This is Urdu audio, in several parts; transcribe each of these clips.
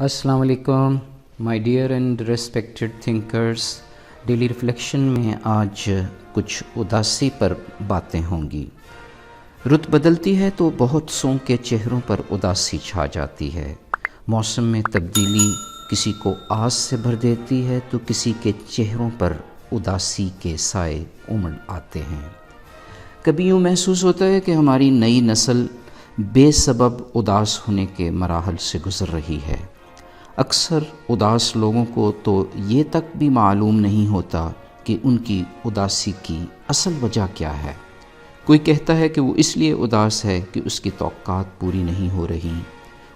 السلام علیکم my dear and respected thinkers. Daily reflection میں آج کچھ اداسی پر باتیں ہوں گی. رت بدلتی ہے تو بہت سوں کے چہروں پر اداسی چھا جاتی ہے. موسم میں تبدیلی کسی کو آس سے بھر دیتی ہے تو کسی کے چہروں پر اداسی کے سائے امڑ آتے ہیں. کبھی یوں محسوس ہوتا ہے کہ ہماری نئی نسل بے سبب اداس ہونے کے مراحل سے گزر رہی ہے. اکثر اداس لوگوں کو تو یہ تک بھی معلوم نہیں ہوتا کہ ان کی اداسی کی اصل وجہ کیا ہے. کوئی کہتا ہے کہ وہ اس لیے اداس ہے کہ اس کی توقعات پوری نہیں ہو رہی.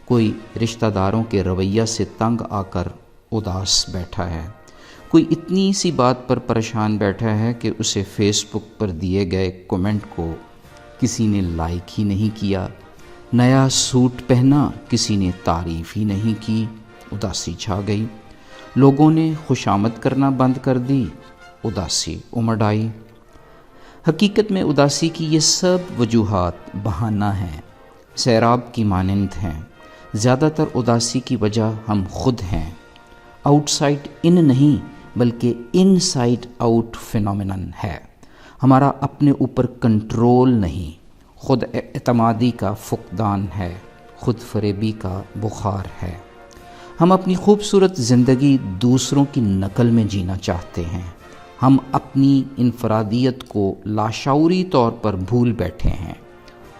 کوئی رشتہ داروں کے رویہ سے تنگ آ کر اداس بیٹھا ہے. کوئی اتنی سی بات پر پریشان بیٹھا ہے کہ اسے فیس بک پر دیے گئے کومنٹ کو کسی نے لائک ہی نہیں کیا. نیا سوٹ پہنا کسی نے تعریف ہی نہیں کی. اداسی چھا گئی. لوگوں نے خوشامد کرنا بند کر دی. اداسی امڑ آئی. حقیقت میں اداسی کی یہ سب وجوہات بہانہ ہیں، سیراب کی مانند ہیں. زیادہ تر اداسی کی وجہ ہم خود ہیں. آؤٹ سائڈ ان نہیں بلکہ ان سائڈ آؤٹ فینومینن ہے. ہمارا اپنے اوپر کنٹرول نہیں، خود اعتمادی کا فقدان ہے، خود فریبی کا بخار ہے. ہم اپنی خوبصورت زندگی دوسروں کی نقل میں جینا چاہتے ہیں. ہم اپنی انفرادیت کو لاشعوری طور پر بھول بیٹھے ہیں.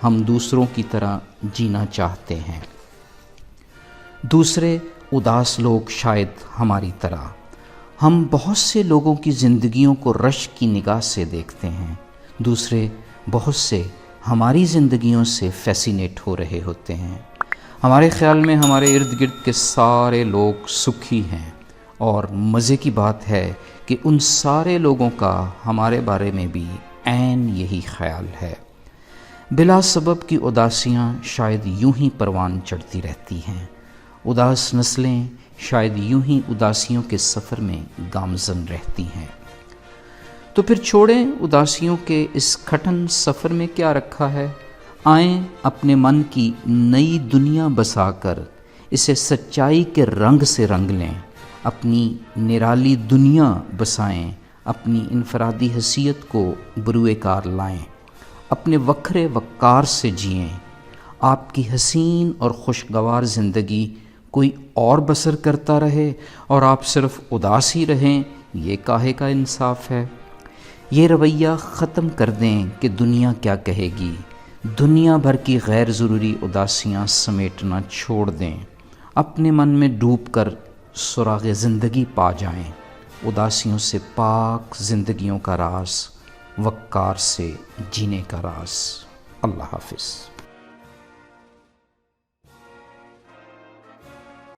ہم دوسروں کی طرح جینا چاہتے ہیں. دوسرے اداس لوگ شاید ہماری طرح. ہم بہت سے لوگوں کی زندگیوں کو رشک کی نگاہ سے دیکھتے ہیں. دوسرے بہت سے ہماری زندگیوں سے فیسینیٹ ہو رہے ہوتے ہیں. ہمارے خیال میں ہمارے ارد گرد کے سارے لوگ سکھی ہیں، اور مزے کی بات ہے کہ ان سارے لوگوں کا ہمارے بارے میں بھی عین یہی خیال ہے. بلا سبب کی اداسیاں شاید یوں ہی پروان چڑھتی رہتی ہیں. اداس نسلیں شاید یوں ہی اداسیوں کے سفر میں گامزن رہتی ہیں. تو پھر چھوڑیں اداسیوں کے اس کھٹن سفر میں کیا رکھا ہے. آئیں اپنے من کی نئی دنیا بسا کر اسے سچائی کے رنگ سے رنگ لیں. اپنی نرالی دنیا بسائیں. اپنی انفرادی حیثیت کو بروئے کار لائیں. اپنے وکھرے وقار سے جئیں. آپ کی حسین اور خوشگوار زندگی کوئی اور بسر کرتا رہے اور آپ صرف اداس ہی رہیں، یہ کاہے کا انصاف ہے. یہ رویہ ختم کر دیں کہ دنیا کیا کہے گی. دنیا بھر کی غیر ضروری اداسیاں سمیٹنا چھوڑ دیں. اپنے من میں ڈوب کر سراغ زندگی پا جائیں. اداسیوں سے پاک زندگیوں کا راز، وقار سے جینے کا راز. اللہ حافظ.